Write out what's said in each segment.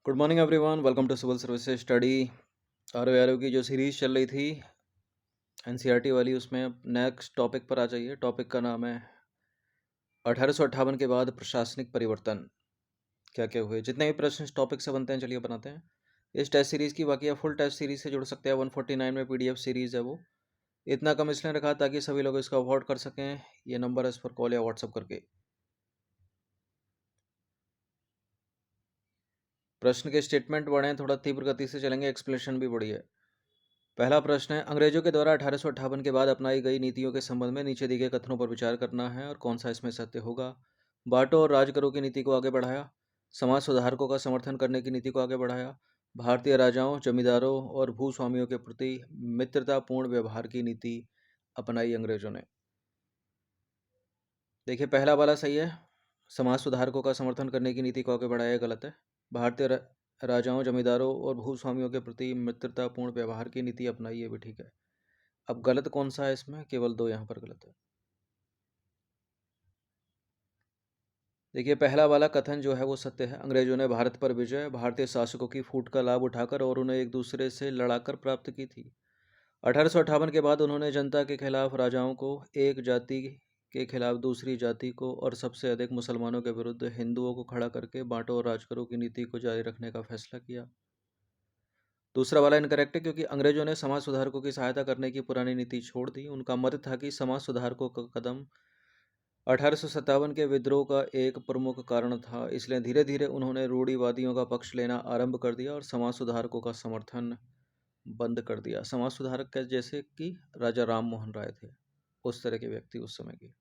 Good morning everyone, welcome to civil services study. आर की जो सीरीज चल रही थी एनसीईआरटी वाली, उसमें नेक्स्ट टॉपिक पर आ जाइए। टॉपिक का नाम है 1858 के बाद प्रशासनिक परिवर्तन क्या क्या हुए। जितने भी प्रश्न इस टॉपिक से बनते हैं, चलिए बनाते हैं। इस टेस्ट सीरीज़ की बाकी आप फुल टेस्ट सीरीज से जुड़ सकते हैं। 149 में पीडीएफ सीरीज़ है वो। इतना कम इसलिए रखा ताकि सभी लोग इसका अफोर्ड कर सकें। ये नंबर है, इस पर कॉल या व्हाट्सअप करके। प्रश्न के स्टेटमेंट बड़े हैं, थोड़ा तीव्र गति से चलेंगे, एक्सप्लेनेशन भी बड़ी है। पहला प्रश्न है, अंग्रेजों के द्वारा 1858 के बाद अपनाई गई नीतियों के संबंध में नीचे दिए गए कथनों पर विचार करना है और कौन सा इसमें सत्य होगा। बांटो और राज करो की नीति को आगे बढ़ाया। समाज सुधारकों का समर्थन करने की नीति को आगे बढ़ाया। भारतीय राजाओं, जमींदारों और भूस्वामियों के प्रति मित्रतापूर्ण व्यवहार की नीति अपनाई अंग्रेजों ने। देखिए, पहला वाला सही है। समाज सुधारकों का समर्थन करने की नीति को आगे बढ़ाया गलत है। भारतीय राजाओं, जमींदारों और भूस्वामियों के प्रति मित्रतापूर्ण व्यवहार की नीति अपनाई, ये भी ठीक है। अब गलत कौन सा है इसमें? केवल दो यहाँ पर गलत है। देखिए, पहला वाला कथन जो है वो सत्य है। अंग्रेजों ने भारत पर विजय भारतीय शासकों की फूट का लाभ उठाकर और उन्हें एक दूसरे से लड़ाकर प्राप्त की थी। 1858 के बाद उन्होंने जनता के खिलाफ राजाओं को, एक जाति के खिलाफ दूसरी जाति को और सबसे अधिक मुसलमानों के विरुद्ध हिंदुओं को खड़ा करके बांटो और राज करो की नीति को जारी रखने का फैसला किया। दूसरा वाला इनकरेक्ट है, क्योंकि अंग्रेजों ने समाज सुधारकों की सहायता करने की पुरानी नीति छोड़ दी। उनका मत था कि समाज सुधारकों का कदम 1857 के विद्रोह का एक प्रमुख कारण था, इसलिए धीरे धीरे उन्होंने रूढ़िवादियों का पक्ष लेना आरंभ कर दिया और समाज सुधारकों का समर्थन बंद कर दिया। समाज सुधारक के जैसे कि राजा राम मोहन राय थे, उस तरह के व्यक्ति उस समय के।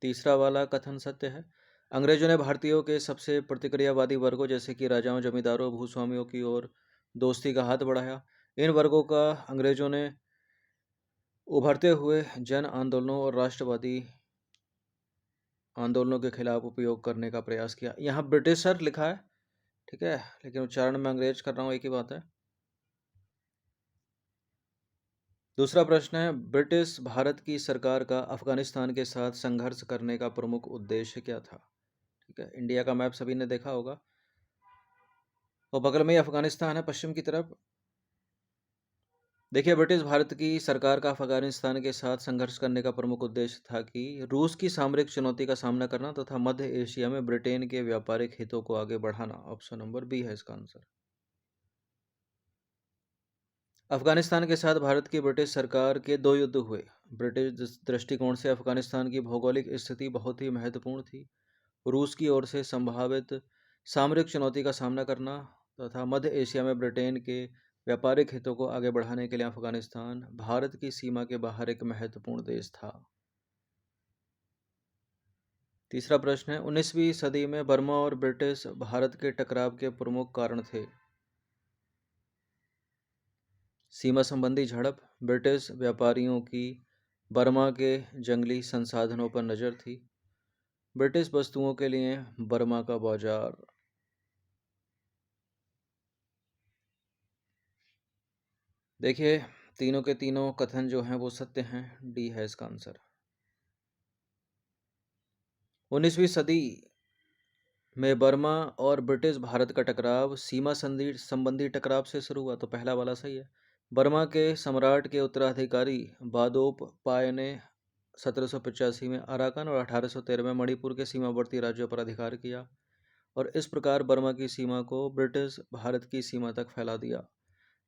तीसरा वाला कथन सत्य है। अंग्रेजों ने भारतीयों के सबसे प्रतिक्रियावादी वर्गों जैसे कि राजाओं, जमींदारों, भूस्वामियों की ओर दोस्ती का हाथ बढ़ाया। इन वर्गों का अंग्रेजों ने उभरते हुए जन आंदोलनों और राष्ट्रवादी आंदोलनों के खिलाफ उपयोग करने का प्रयास किया। यहाँ ब्रिटिशर लिखा है, ठीक है, लेकिन उच्चारण में अंग्रेज कर रहा हूँ, एक ही बात है। दूसरा प्रश्न है, ब्रिटिश भारत की सरकार का अफगानिस्तान के साथ संघर्ष करने का प्रमुख उद्देश्य क्या था? ठीक है, इंडिया का मैप सभी ने देखा होगा, और बगल में ही अफगानिस्तान है पश्चिम की तरफ। देखिए, ब्रिटिश भारत की सरकार का अफगानिस्तान के साथ संघर्ष करने का प्रमुख उद्देश्य था कि रूस की सामरिक चुनौती का सामना करना तथा मध्य एशिया में ब्रिटेन के व्यापारिक हितों को आगे बढ़ाना। ऑप्शन नंबर बी है इसका आंसर। अफगानिस्तान के साथ भारत की ब्रिटिश सरकार के दो युद्ध हुए। ब्रिटिश दृष्टिकोण से अफगानिस्तान की भौगोलिक स्थिति बहुत ही महत्वपूर्ण थी। रूस की ओर से संभावित सामरिक चुनौती का सामना करना तथा मध्य एशिया में ब्रिटेन के व्यापारिक हितों को आगे बढ़ाने के लिए अफगानिस्तान भारत की सीमा के बाहर एक महत्वपूर्ण देश था। तीसरा प्रश्न है, 19वीं सदी में बर्मा और ब्रिटिश भारत के टकराव के प्रमुख कारण थे। सीमा संबंधी झड़प, ब्रिटिश व्यापारियों की बर्मा के जंगली संसाधनों पर नज़र थी, ब्रिटिश वस्तुओं के लिए बर्मा का बाजार। देखिए, तीनों के तीनों कथन जो हैं वो सत्य हैं। डी है इसका आंसर। 19वीं सदी में बर्मा और ब्रिटिश भारत का टकराव सीमा संधि संबंधी टकराव से शुरू हुआ, तो पहला वाला सही है। बर्मा के सम्राट के उत्तराधिकारी बादोप पाय ने 1785 में अराकान और 1813 में मणिपुर के सीमावर्ती राज्यों पर अधिकार किया और इस प्रकार बर्मा की सीमा को ब्रिटिश भारत की सीमा तक फैला दिया।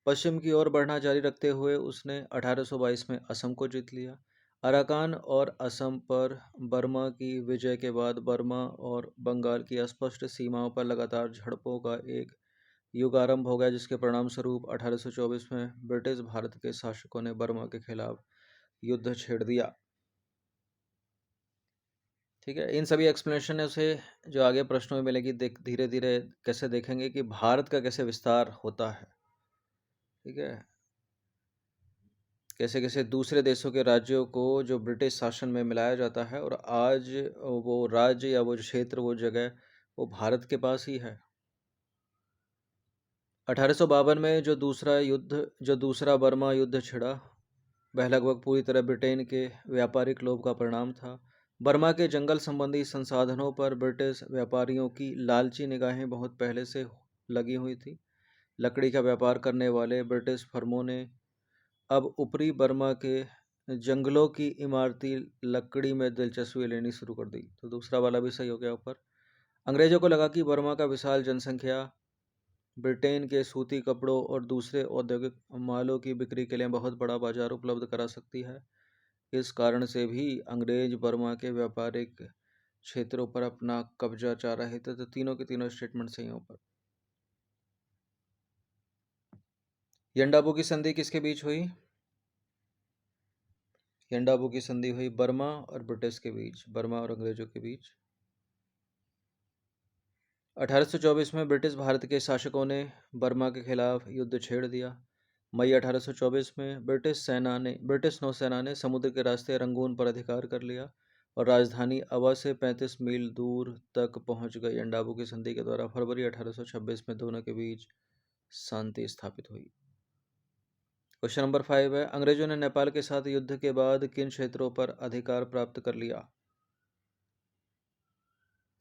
पश्चिम की ओर बढ़ना जारी रखते हुए उसने 1822 में असम को जीत लिया। अराकान और असम पर बर्मा की विजय के बाद बर्मा और बंगाल की अस्पष्ट सीमाओं पर लगातार झड़पों का एक युग आरंभ हो गया, जिसके परिणाम स्वरूप 1824 में ब्रिटिश भारत के शासकों ने बर्मा के खिलाफ युद्ध छेड़ दिया। ठीक है, इन सभी एक्सप्लेनेशन से जो आगे प्रश्नों में मिलेगी, धीरे धीरे कैसे देखेंगे कि भारत का कैसे विस्तार होता है। ठीक है, कैसे कैसे दूसरे देशों के राज्यों को जो ब्रिटिश शासन में मिलाया जाता है और आज वो राज्य या वो क्षेत्र, वो जगह, वो भारत के पास ही है। 1852 में जो दूसरा बर्मा युद्ध छिड़ा, वह लगभग पूरी तरह ब्रिटेन के व्यापारिक लोभ का परिणाम था। बर्मा के जंगल संबंधी संसाधनों पर ब्रिटिश व्यापारियों की लालची निगाहें बहुत पहले से लगी हुई थी। लकड़ी का व्यापार करने वाले ब्रिटिश फर्मों ने अब ऊपरी बर्मा के जंगलों की इमारती लकड़ी में दिलचस्पी लेनी शुरू कर दी। तो दूसरा वाला भी सही हो गया ऊपर। अंग्रेजों को लगा कि बर्मा का विशाल जनसंख्या ब्रिटेन के सूती कपड़ों और दूसरे औद्योगिक मालों की बिक्री के लिए बहुत बड़ा बाजार उपलब्ध करा सकती है। इस कारण से भी अंग्रेज बर्मा के व्यापारिक क्षेत्रों पर अपना कब्जा चाह रहे थे। तो तीनों के तीनों स्टेटमेंट सही हैं ऊपर। यंडाबू की संधि किसके बीच हुई? यंडाबू की संधि हुई बर्मा और ब्रिटिश के बीच, बर्मा और अंग्रेजों के बीच। 1824 में ब्रिटिश भारत के शासकों ने बर्मा के खिलाफ युद्ध छेड़ दिया। मई 1824 में ब्रिटिश नौसेना ने समुद्र के रास्ते रंगून पर अधिकार कर लिया और राजधानी अवा से 35 मील दूर तक पहुंच गई। यंडाबू की संधि के द्वारा फरवरी 1826 में दोनों के बीच शांति स्थापित हुई। क्वेश्चन नंबर 5 है, अंग्रेजों ने नेपाल के साथ युद्ध के बाद किन क्षेत्रों पर अधिकार प्राप्त कर लिया?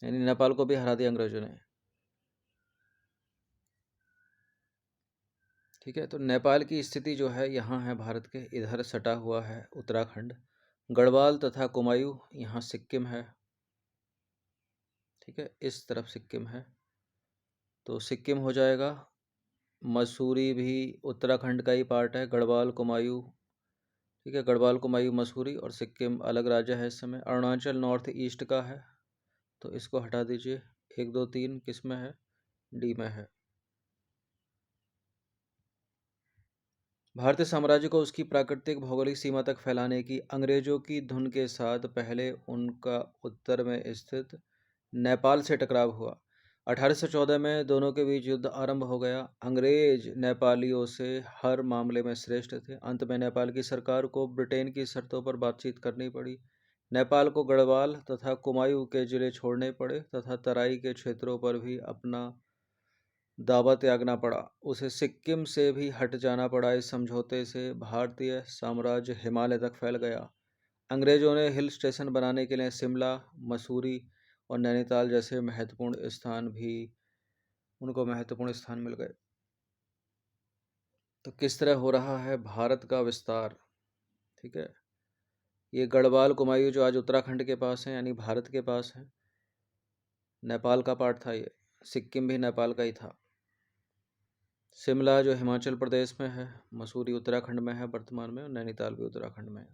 यानी नेपाल को भी हरा दिया अंग्रेजों ने। ठीक है, तो नेपाल की स्थिति जो है यहाँ है भारत के इधर सटा हुआ है उत्तराखंड, गढ़वाल तथा कुमायूं, यहाँ सिक्किम है। ठीक है, इस तरफ सिक्किम है, तो सिक्किम हो जाएगा। मसूरी भी उत्तराखंड का ही पार्ट है, गढ़वाल कुमायूं। ठीक है, गढ़वाल कुमायूं मसूरी और सिक्किम अलग राज्य है इस समय। अरुणाचल नॉर्थ ईस्ट का है, तो इसको हटा दीजिए। 1 2 3 किस में है? डी में है। भारतीय साम्राज्य को उसकी प्राकृतिक भौगोलिक सीमा तक फैलाने की अंग्रेजों की धुन के साथ पहले उनका उत्तर में स्थित नेपाल से टकराव हुआ। 1814 में दोनों के बीच युद्ध आरंभ हो गया। अंग्रेज नेपालियों से हर मामले में श्रेष्ठ थे। अंत में नेपाल की सरकार को ब्रिटेन की शर्तों पर बातचीत करनी पड़ी। नेपाल को गढ़वाल तथा कुमायूं के जिले छोड़ने पड़े तथा तराई के क्षेत्रों पर भी अपना दावा त्यागना पड़ा। उसे सिक्किम से भी हट जाना पड़ा। इस समझौते से भारतीय साम्राज्य हिमालय तक फैल गया। अंग्रेजों ने हिल स्टेशन बनाने के लिए शिमला, मसूरी और नैनीताल जैसे महत्वपूर्ण स्थान मिल गए। तो किस तरह हो रहा है भारत का विस्तार? ठीक है, ये गढ़वाल कुमायूं जो आज उत्तराखंड के पास है यानी भारत के पास है, नेपाल का पार्ट था। ये सिक्किम भी नेपाल का ही था। शिमला जो हिमाचल प्रदेश में है, मसूरी उत्तराखंड में है वर्तमान में, और नैनीताल भी उत्तराखंड में है।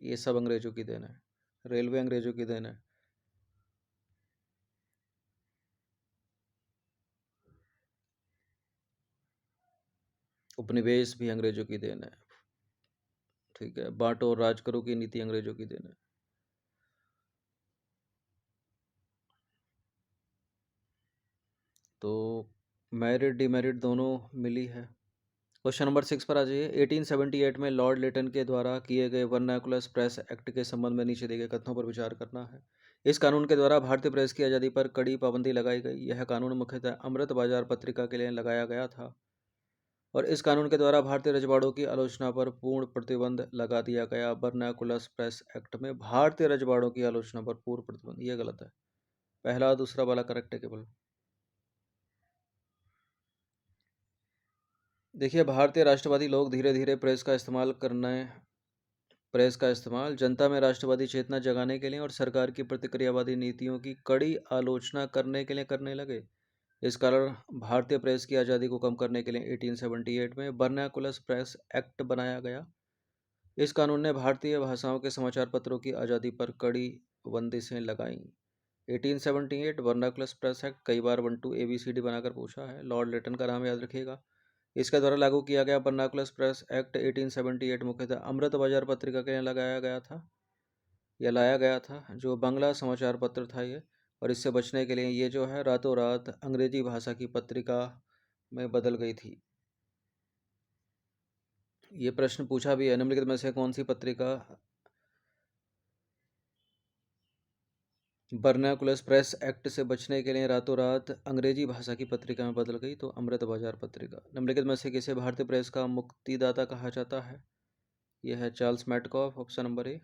ये सब अंग्रेजों की देन है। रेलवे अंग्रेजों की देन है। उपनिवेश भी अंग्रेजों की देन है। ठीक है, बांटो और राज करो की नीति अंग्रेजों की देन है। तो मैरिट डिमेरिट दोनों मिली है। क्वेश्चन नंबर 6 पर आ जाइए। 1878 में लॉर्ड लेटन के द्वारा किए गए वर्नाकुलर प्रेस एक्ट के संबंध में नीचे दिए गए कथनों पर विचार करना है। इस कानून के द्वारा भारतीय प्रेस की आज़ादी पर कड़ी पाबंदी लगाई गई। यह कानून मुख्यतः अमृत बाजार पत्रिका के लिए लगाया गया था और इस कानून के द्वारा भारतीय रजवाड़ों की आलोचना पर पूर्ण प्रतिबंध लगा दिया गया। वर्नाकुलर प्रेस एक्ट में भारतीय रजवाड़ों की आलोचना पर पूर्ण प्रतिबंध, ये गलत है। पहला दूसरा वाला करेक्ट है केवल। देखिए, भारतीय राष्ट्रवादी लोग धीरे धीरे प्रेस का इस्तेमाल जनता में राष्ट्रवादी चेतना जगाने के लिए और सरकार की प्रतिक्रियावादी नीतियों की कड़ी आलोचना करने के लिए करने लगे। इस कारण भारतीय प्रेस की आज़ादी को कम करने के लिए 1878 में वर्नाकुलर प्रेस एक्ट बनाया गया। इस कानून ने भारतीय भाषाओं के समाचार पत्रों की आज़ादी पर कड़ी बंदिशें लगाईं। 1878 वर्नाकुलर प्रेस एक्ट कई बार 1 2 ABCD बनाकर पूछा है। लॉर्ड लेटन का नाम याद रखिएगा। इसके द्वारा लागू किया गया वर्नाकुलर प्रेस एक्ट 1878 मुख्यतः अमृत बाजार पत्रिका के लिए लाया गया था, जो बांग्ला समाचार पत्र था ये। और इससे बचने के लिए ये जो है रातों रात अंग्रेजी भाषा की पत्रिका में बदल गई थी। ये प्रश्न पूछा भी है, निम्नलिखित में से कौन सी पत्रिका वर्नाकुलर प्रेस एक्ट से बचने के लिए रातों रात अंग्रेजी भाषा की पत्रिका में बदल गई? तो अमृत बाजार पत्रिका। निम्नलिखित में से किसे भारतीय प्रेस का मुक्तिदाता कहा जाता है? यह है Charles Metcalfe, option number A.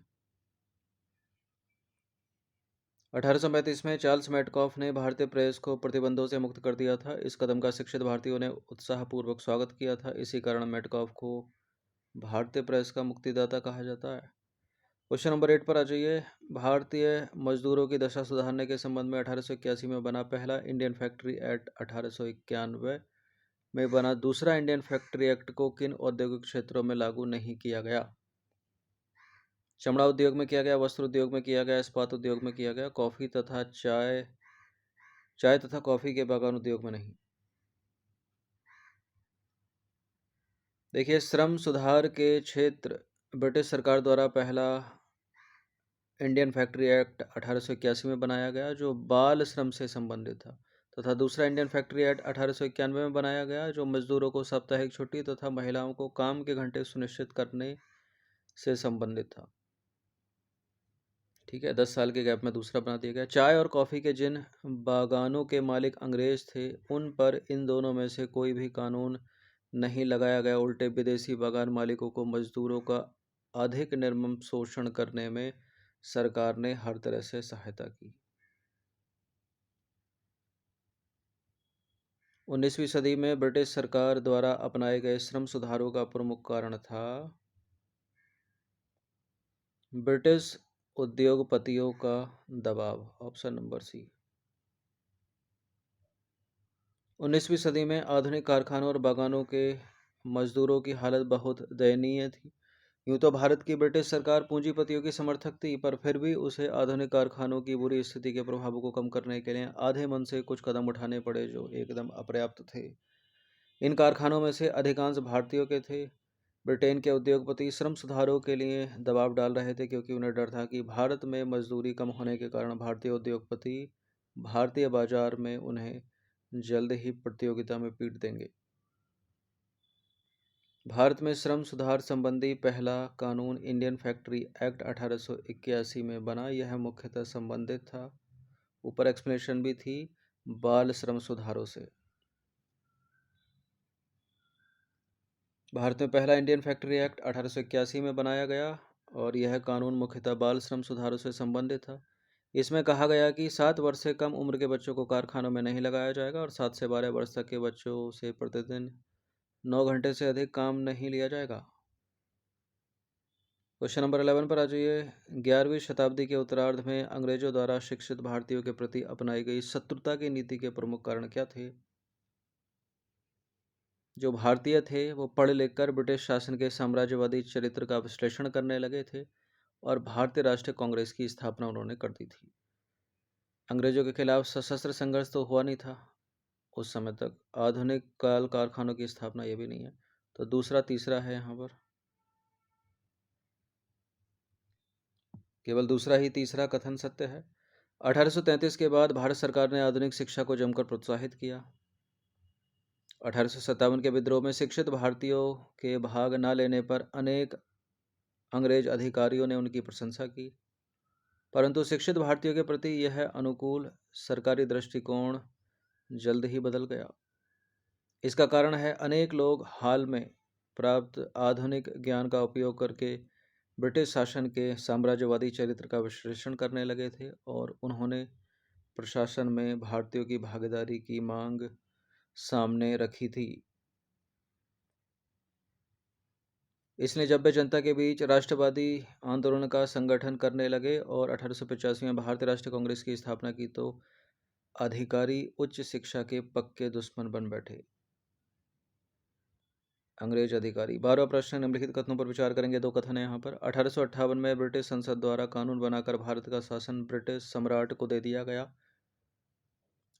1835 में चार्ल्स मैटकॉफ ने भारतीय प्रेस को प्रतिबंधों से मुक्त कर दिया था। इस कदम का शिक्षित भारतीयों ने उत्साहपूर्वक स्वागत किया था। इसी कारण मैटकॉफ को भारतीय प्रेस का मुक्तिदाता कहा जाता है। क्वेश्चन नंबर 8 पर आ जाइए। भारतीय मजदूरों की दशा सुधारने के संबंध में 1881 में बना पहला इंडियन फैक्ट्री एक्ट 1891 में बना दूसरा इंडियन फैक्ट्री एक्ट को किन औद्योगिक क्षेत्रों में लागू नहीं किया गया? चमड़ा उद्योग में किया गया, वस्त्र उद्योग में किया गया, इस्पात उद्योग में किया गया, कॉफी तथा चाय तथा कॉफी के बागान उद्योग में नहीं। देखिए, श्रम सुधार के क्षेत्र ब्रिटिश सरकार द्वारा पहला इंडियन फैक्ट्री एक्ट 1881 में बनाया गया जो बाल श्रम से संबंधित था, तथा दूसरा इंडियन फैक्ट्री एक्ट 1891 में बनाया गया जो मजदूरों को साप्ताहिक छुट्टी तथा महिलाओं को काम के घंटे सुनिश्चित करने से संबंधित था। ठीक है, 10 साल के गैप में दूसरा बना दिया गया। चाय और कॉफ़ी के जिन बागानों के मालिक अंग्रेज थे उन पर इन दोनों में से कोई भी कानून नहीं लगाया गया। उल्टे विदेशी बागान मालिकों को मजदूरों का अधिक निर्मम शोषण करने में सरकार ने हर तरह से सहायता की। 19वीं सदी में ब्रिटिश सरकार द्वारा अपनाए गए श्रम सुधारों का प्रमुख कारण था ब्रिटिश उद्योगपतियों का दबाव। Option number C. 19वीं सदी में आधुनिक कारखानों और बागानों के मजदूरों की हालत बहुत दयनीय थी। यूं तो भारत की ब्रिटिश सरकार पूंजीपतियों की समर्थक थी, पर फिर भी उसे आधुनिक कारखानों की बुरी स्थिति के प्रभावों को कम करने के लिए आधे मन से कुछ कदम उठाने पड़े जो एकदम अपर्याप्त थे। इन कारखानों में से अधिकांश भारतीयों के थे। ब्रिटेन के उद्योगपति श्रम सुधारों के लिए दबाव डाल रहे थे क्योंकि उन्हें डर था कि भारत में मजदूरी कम होने के कारण भारतीय उद्योगपति भारतीय बाजार में उन्हें जल्द ही प्रतियोगिता में पीट देंगे। भारत में श्रम सुधार संबंधी पहला कानून इंडियन फैक्ट्री एक्ट 1881 में बना। यह मुख्यतः संबंधित था, ऊपर एक्सप्लेनेशन भी थी, बाल श्रम सुधारों से। भारत में पहला इंडियन फैक्ट्री एक्ट 1881 में बनाया गया और यह कानून मुख्यतः बाल श्रम सुधारों से संबंधित था। इसमें कहा गया कि 7 वर्ष से कम उम्र के बच्चों को कारखानों में नहीं लगाया जाएगा और 7 से 12 वर्ष तक के बच्चों से प्रतिदिन 9 घंटे से अधिक काम नहीं लिया जाएगा। क्वेश्चन नंबर 11 पर आ जाइए। 11वीं शताब्दी के उत्तरार्ध में अंग्रेजों द्वारा शिक्षित भारतीयों के प्रति अपनाई गई शत्रुता की नीति के प्रमुख कारण क्या थे? जो भारतीय थे वो पढ़ लिख कर ब्रिटिश शासन के साम्राज्यवादी चरित्र का विश्लेषण करने लगे थे और भारतीय राष्ट्रीय कांग्रेस की स्थापना उन्होंने कर दी थी। अंग्रेजों के खिलाफ सशस्त्र संघर्ष तो हुआ नहीं था उस समय तक। आधुनिक काल कारखानों की स्थापना ये भी नहीं है, तो दूसरा तीसरा है यहाँ पर, केवल दूसरा ही तीसरा कथन सत्य है। 1833 के बाद भारत सरकार ने आधुनिक शिक्षा को जमकर प्रोत्साहित किया। 1857 के विद्रोह में शिक्षित भारतीयों के भाग न लेने पर अनेक अंग्रेज अधिकारियों ने उनकी प्रशंसा की, परंतु शिक्षित भारतीयों के प्रति यह अनुकूल सरकारी दृष्टिकोण जल्द ही बदल गया। इसका कारण है अनेक लोग हाल में प्राप्त आधुनिक ज्ञान का उपयोग करके ब्रिटिश शासन के साम्राज्यवादी चरित्र का विश्लेषण करने लगे थे और उन्होंने प्रशासन में भारतीयों की भागीदारी की मांग सामने रखी थी। इसलिए जब वे जनता के बीच राष्ट्रवादी आंदोलन का संगठन करने लगे और 1885 में भारतीय राष्ट्रीय कांग्रेस की स्थापना की तो अधिकारी उच्च शिक्षा के पक्के दुश्मन बन बैठे। अंग्रेज अधिकारी। 12वां प्रश्न, निम्नलिखित कथनों पर विचार करेंगे। दो कथन है यहाँ पर। 1858 में ब्रिटिश संसद द्वारा कानून बनाकर भारत का शासन ब्रिटिश सम्राट को दे दिया गया।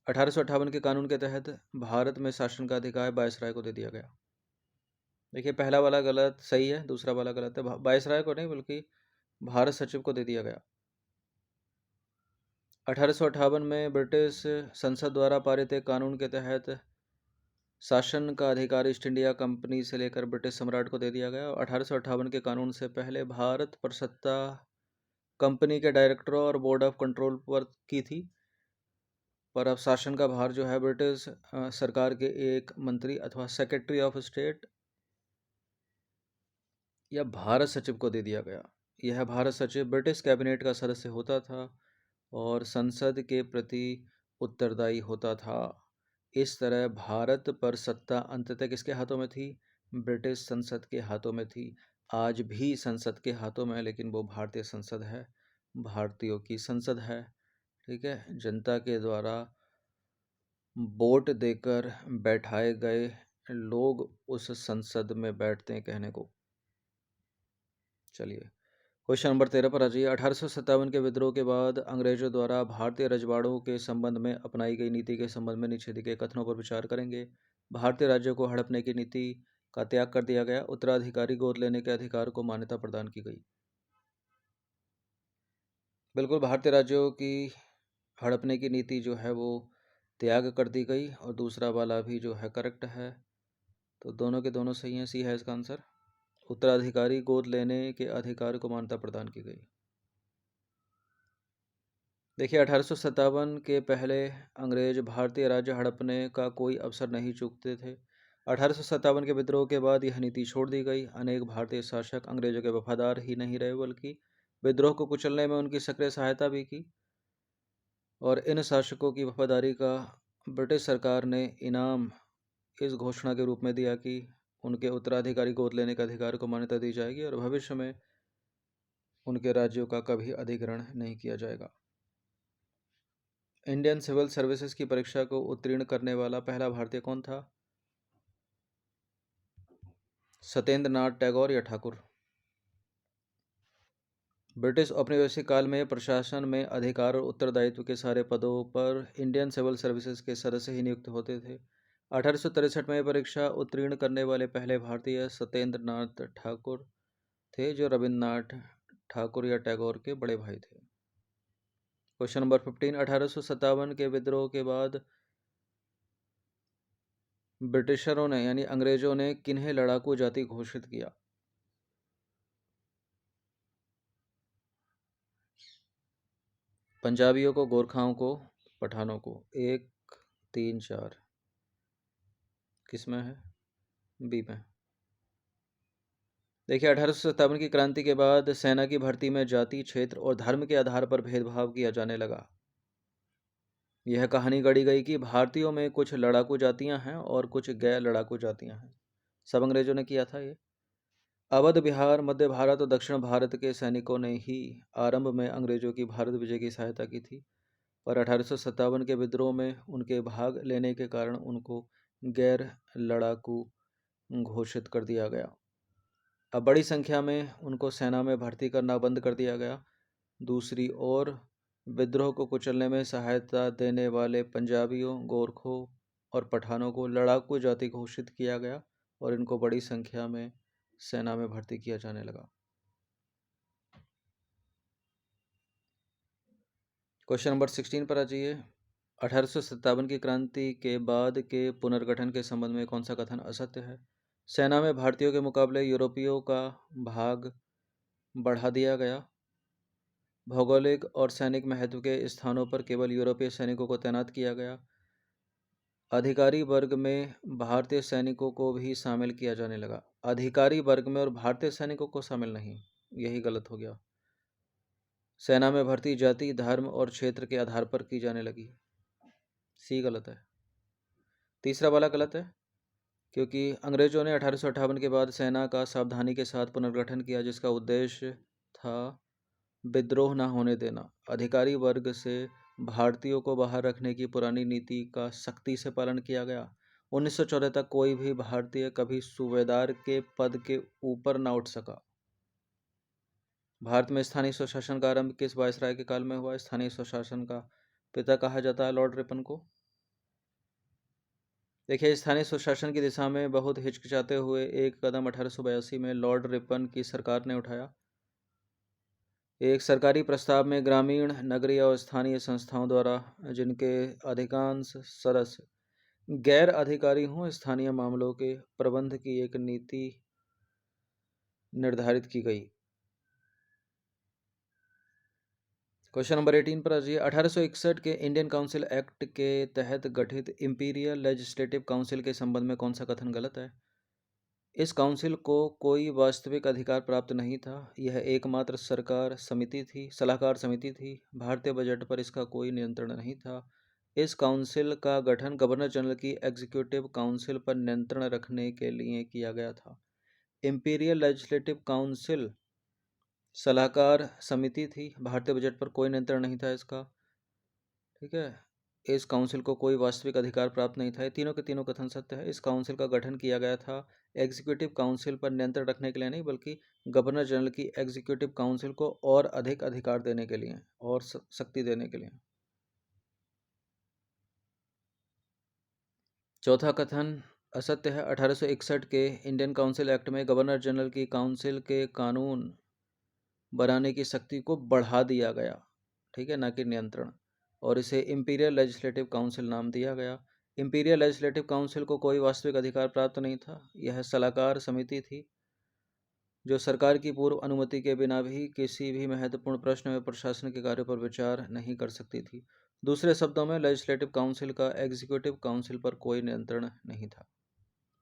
1858 के कानून के तहत भारत में शासन का अधिकार वायसराय को दे दिया गया। देखिए, पहला वाला गलत सही है, दूसरा वाला गलत है। वायसराय को नहीं बल्कि भारत सचिव को दे दिया गया। 1858 में ब्रिटिश संसद द्वारा पारित एक कानून के तहत शासन का अधिकार ईस्ट इंडिया कंपनी से लेकर ब्रिटिश सम्राट को दे दिया गया। 1858 के कानून से पहले भारत पर सत्ता कंपनी के डायरेक्टरों और बोर्ड ऑफ कंट्रोल पर की थी, पर अब शासन का भार जो है ब्रिटिश सरकार के एक मंत्री अथवा सेक्रेटरी ऑफ स्टेट या भारत सचिव को दे दिया गया। यह भारत सचिव ब्रिटिश कैबिनेट का सदस्य होता था और संसद के प्रति उत्तरदायी होता था। इस तरह भारत पर सत्ता अंततः किसके हाथों में थी? ब्रिटिश संसद के हाथों में थी। आज भी संसद के हाथों में है, लेकिन वो भारतीय संसद है, भारतीयों की संसद है। ठीक है, जनता के द्वारा वोट देकर बैठाए गए लोग उस संसद में बैठते हैं कहने को। चलिए क्वेश्चन नंबर 13 पर आ जाइए। 1857 के विद्रोह के बाद अंग्रेजों द्वारा भारतीय रजवाड़ों के संबंध में अपनाई गई नीति के संबंध में नीचे दिए गए कथनों पर विचार करेंगे। भारतीय राज्यों को हड़पने की नीति का त्याग कर दिया गया। उत्तराधिकारी गोद लेने के अधिकार को मान्यता प्रदान की गई। बिल्कुल, भारतीय राज्यों की हड़पने की नीति जो है वो त्याग कर दी गई, और दूसरा वाला भी जो है करेक्ट है। तो दोनों के दोनों सही हैं, सी है इसका आंसर। उत्तराधिकारी गोद लेने के अधिकार को मान्यता प्रदान की गई। देखिए 1857 के पहले अंग्रेज भारतीय राज्य हड़पने का कोई अवसर नहीं चूकते थे। 1857 के विद्रोह के बाद यह नीति छोड़ दी गई। अनेक भारतीय शासक अंग्रेजों के वफादार ही नहीं रहे, बल्कि विद्रोह को कुचलने में उनकी सक्रिय सहायता भी की। और इन शासकों की वफादारी का ब्रिटिश सरकार ने इनाम इस घोषणा के रूप में दिया कि उनके उत्तराधिकारी गोद लेने के अधिकार को मान्यता दी जाएगी और भविष्य में उनके राज्यों का कभी अधिग्रहण नहीं किया जाएगा। इंडियन सिविल सर्विसेज की परीक्षा को उत्तीर्ण करने वाला पहला भारतीय कौन था? सत्येंद्र नाथ टैगोर या ठाकुर? ब्रिटिश औपनिवेशिक काल में प्रशासन में अधिकार और उत्तरदायित्व के सारे पदों पर इंडियन सिविल सर्विसेज के सदस्य ही नियुक्त होते थे। 1863 में परीक्षा उत्तीर्ण करने वाले पहले भारतीय सत्येंद्र नाथ ठाकुर थे, जो रविन्द्रनाथ ठाकुर या टैगोर के बड़े भाई थे। Question number 15। 1857 के विद्रोह के बाद ब्रिटिशरों ने यानी अंग्रेजों ने किन्हें लड़ाकू जाति घोषित किया? पंजाबियों को, गोरखाओं को, पठानों को? 1 3 4 किस में है? बी में। देखिए 1857 की क्रांति के बाद सेना की भर्ती में जाति, क्षेत्र और धर्म के आधार पर भेदभाव किया जाने लगा। यह कहानी गढ़ी गई कि भारतीयों में कुछ लड़ाकू जातियां हैं और कुछ गैर लड़ाकू जातियां हैं। सब अंग्रेजों ने किया था ये। अवध, बिहार, मध्य भारत और दक्षिण भारत के सैनिकों ने ही आरंभ में अंग्रेजों की भारत विजय की सहायता की थी, पर 1857 के विद्रोह में उनके भाग लेने के कारण उनको गैर लड़ाकू घोषित कर दिया गया। अब बड़ी संख्या में उनको सेना में भर्ती करना बंद कर दिया गया। दूसरी ओर विद्रोह को कुचलने में सहायता देने वाले पंजाबियों, गोरखों और पठानों को लड़ाकू जाति घोषित किया गया और इनको बड़ी संख्या में सेना में भर्ती किया जाने लगा। क्वेश्चन नंबर 16 पर आ जाइए। 1857 की क्रांति के बाद के पुनर्गठन के संबंध में कौन सा कथन असत्य है? सेना में भारतीयों के मुकाबले यूरोपियों का भाग बढ़ा दिया गया। भौगोलिक और सैनिक महत्व के स्थानों पर केवल यूरोपीय सैनिकों को तैनात किया गया। अधिकारी वर्ग में भारतीय सैनिकों को भी शामिल किया जाने लगा। अधिकारी वर्ग में और भारतीय सैनिकों को शामिल नहीं, यही गलत हो गया। सेना में भर्ती जाति, धर्म और क्षेत्र के आधार पर की जाने लगी। सी गलत है। तीसरा वाला गलत है, क्योंकि अंग्रेजों ने 1858 के बाद सेना का सावधानी के साथ पुनर्गठन किया, जिसका उद्देश्य था विद्रोह न होने देना। अधिकारी वर्ग से भारतीयों को बाहर रखने की पुरानी नीति का सख्ती से पालन किया गया। 1914 तक कोई भी भारतीय कभी सूबेदार के पद के ऊपर न उठ सका। भारत में स्थानीय स्वशासन का आरंभ किस वायसराय के काल में हुआ? स्थानीय स्वशासन का पिता कहा जाता है लॉर्ड रिपन को। देखिए स्थानीय स्वशासन की दिशा में बहुत हिचकिचाते हुए एक कदम 1882 में लॉर्ड रिपन की सरकार ने उठाया। एक सरकारी प्रस्ताव में ग्रामीण, नगरीय और स्थानीय संस्थाओं द्वारा, जिनके अधिकांश सदस्य गैर अधिकारी हों, स्थानीय मामलों के प्रबंध की एक नीति निर्धारित की गई। क्वेश्चन नंबर 18 पर आ जाइए। 1861 के इंडियन काउंसिल एक्ट के तहत गठित इंपीरियल लेजिस्लेटिव काउंसिल के संबंध में कौन सा कथन गलत है? इस काउंसिल को कोई वास्तविक अधिकार प्राप्त नहीं था। यह एकमात्र सलाहकार समिति थी। भारतीय बजट पर इसका कोई नियंत्रण नहीं था। इस काउंसिल का गठन गवर्नर जनरल की एग्जीक्यूटिव काउंसिल पर नियंत्रण रखने के लिए किया गया था। इंपीरियल लेजिस्लेटिव काउंसिल सलाहकार समिति थी। भारतीय बजट पर कोई नियंत्रण नहीं था इसका। ठीक है। इस काउंसिल को कोई वास्तविक अधिकार प्राप्त नहीं था। ये तीनों के तीनों कथन सत्य है। इस काउंसिल का गठन किया गया था एग्जीक्यूटिव काउंसिल पर नियंत्रण रखने के लिए नहीं, बल्कि गवर्नर जनरल की एग्जीक्यूटिव काउंसिल को और अधिक अधिकार देने के लिए और शक्ति देने के लिए। चौथा कथन असत्य है। 1861 के इंडियन काउंसिल एक्ट में गवर्नर जनरल की काउंसिल के कानून बनाने की शक्ति को बढ़ा दिया गया, ठीक है, ना कि नियंत्रण, और इसे इंपीरियल लेजिस्लेटिव काउंसिल नाम दिया गया। इंपीरियल लेजिस्लेटिव काउंसिल को कोई वास्तविक अधिकार प्राप्त नहीं था। यह सलाहकार समिति थी जो सरकार की पूर्व अनुमति के बिना भी किसी भी महत्वपूर्ण प्रश्न में प्रशासन के कार्यों पर विचार नहीं कर सकती थी। दूसरे शब्दों में लेजिस्लेटिव काउंसिल का एग्जीक्यूटिव काउंसिल पर कोई नियंत्रण नहीं था।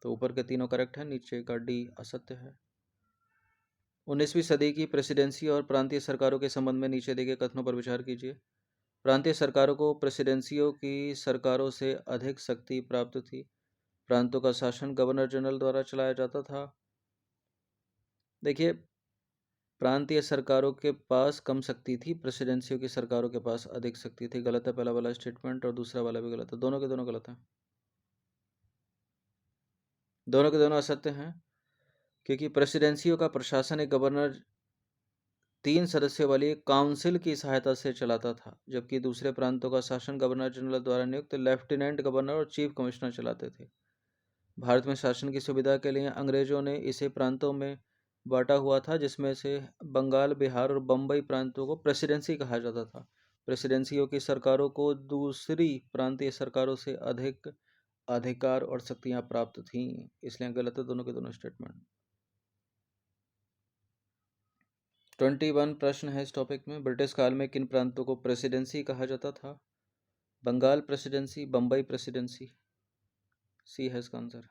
तो ऊपर के तीनों करेक्ट है, नीचे का डी असत्य है। 19वीं सदी की प्रेसिडेंसी और प्रांतीय सरकारों के संबंध में नीचे दिए गए कथनों पर विचार कीजिए। प्रांतीय सरकारों को प्रेसिडेंसियों की सरकारों से अधिक शक्ति प्राप्त थी। प्रांतों का शासन गवर्नर जनरल द्वारा चलाया जाता था। देखिए, प्रांतीय सरकारों के पास कम शक्ति थी, प्रेसिडेंसियों की सरकारों के पास अधिक शक्ति थी। गलत है पहला वाला स्टेटमेंट और दूसरा वाला भी गलत है। दोनों के दोनों गलत है, दोनों के दोनों असत्य हैं, क्योंकि प्रेसिडेंसियों का प्रशासन एक गवर्नर 3 सदस्यों वाली काउंसिल की सहायता से चलाता था, जबकि दूसरे प्रांतों का शासन गवर्नर जनरल द्वारा नियुक्त लेफ्टिनेंट गवर्नर और चीफ कमिश्नर चलाते थे। भारत में शासन की सुविधा के लिए अंग्रेजों ने इसे प्रांतों में बांटा हुआ था, जिसमें से बंगाल, बिहार और बम्बई प्रांतों को प्रेसिडेंसी कहा जाता था। प्रेसिडेंसियों की सरकारों को दूसरी प्रांतीय सरकारों से अधिक अधिकार और शक्तियां प्राप्त थीं, इसलिए गलत है दोनों के दोनों स्टेटमेंट। 21 प्रश्न है इस टॉपिक में। ब्रिटिश काल में किन प्रांतों को प्रेसिडेंसी कहा जाता था? बंगाल प्रेसिडेंसी, बम्बई प्रेसिडेंसी, सी है इसका आंसर।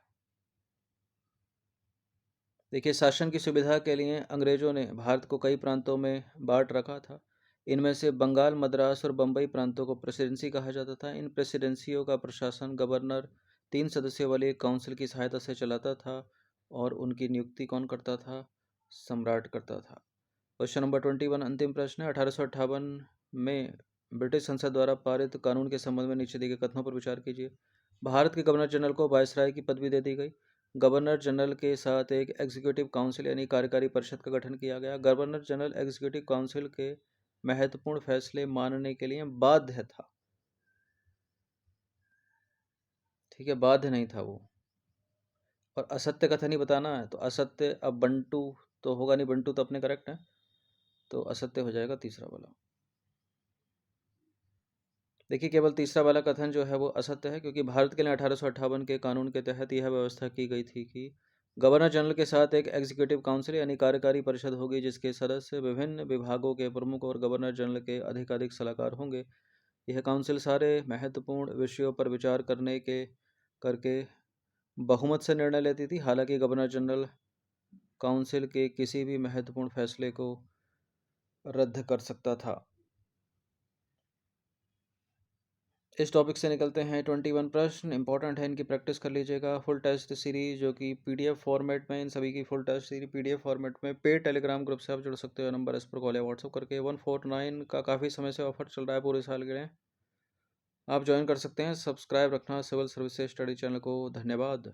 देखिए, शासन की सुविधा के लिए अंग्रेजों ने भारत को कई प्रांतों में बांट रखा था। इनमें से बंगाल, मद्रास और बम्बई प्रांतों को प्रेसिडेंसी कहा जाता था। इन प्रेसिडेंसियों का प्रशासन गवर्नर 3 सदस्यों वाली एक काउंसिल की सहायता से चलाता था और उनकी नियुक्ति कौन करता था? सम्राट करता था। क्वेश्चन नंबर 21 अंतिम प्रश्न है। 1858 में ब्रिटिश संसद द्वारा पारित कानून के संबंध में नीचे दिए गए कथनों पर विचार कीजिए। भारत के गवर्नर जनरल को वायसराय की पदवी दे दी गई। गवर्नर जनरल के साथ एक एग्जीक्यूटिव काउंसिल यानी कार्यकारी परिषद का गठन किया गया। गवर्नर जनरल एग्जीक्यूटिव काउंसिल के महत्वपूर्ण फैसले मानने के लिए बाध्य था। ठीक है, बाध्य नहीं था वो। और असत्य कथन ही बताना है, तो असत्य अब बंटू तो होगा नहीं, बंटू तो अपने करेक्ट है, तो असत्य हो जाएगा तीसरा वाला। देखिए, केवल तीसरा वाला कथन जो है वो असत्य है, क्योंकि भारत के लिए 1858 के कानून के तहत यह व्यवस्था की गई थी कि गवर्नर जनरल के साथ एक एग्जीक्यूटिव काउंसिल यानी कार्यकारी परिषद होगी, जिसके सदस्य विभिन्न विभागों के प्रमुख और गवर्नर जनरल के अधिकाधिक सलाहकार होंगे। यह काउंसिल सारे महत्वपूर्ण विषयों पर विचार करके बहुमत से निर्णय लेती थी। हालांकि गवर्नर जनरल काउंसिल के किसी भी महत्वपूर्ण फैसले को रद्द कर सकता था। इस टॉपिक से निकलते हैं 21 प्रश्न, इंपॉर्टेंट है, इनकी प्रैक्टिस कर लीजिएगा। फुल टेस्ट सीरीज जो कि पीडीएफ फॉर्मेट में, इन सभी की full test series PDF format में पेड टेलीग्राम ग्रुप से आप जुड़ सकते हो। नंबर इस पर कॉल या व्हाट्सअप करके। 149 का काफ़ी समय से ऑफर चल रहा है पूरे साल के लिए, आप ज्वाइन कर सकते हैं। सब्सक्राइब रखना सिविल सर्विसेज स्टडी चैनल को। धन्यवाद।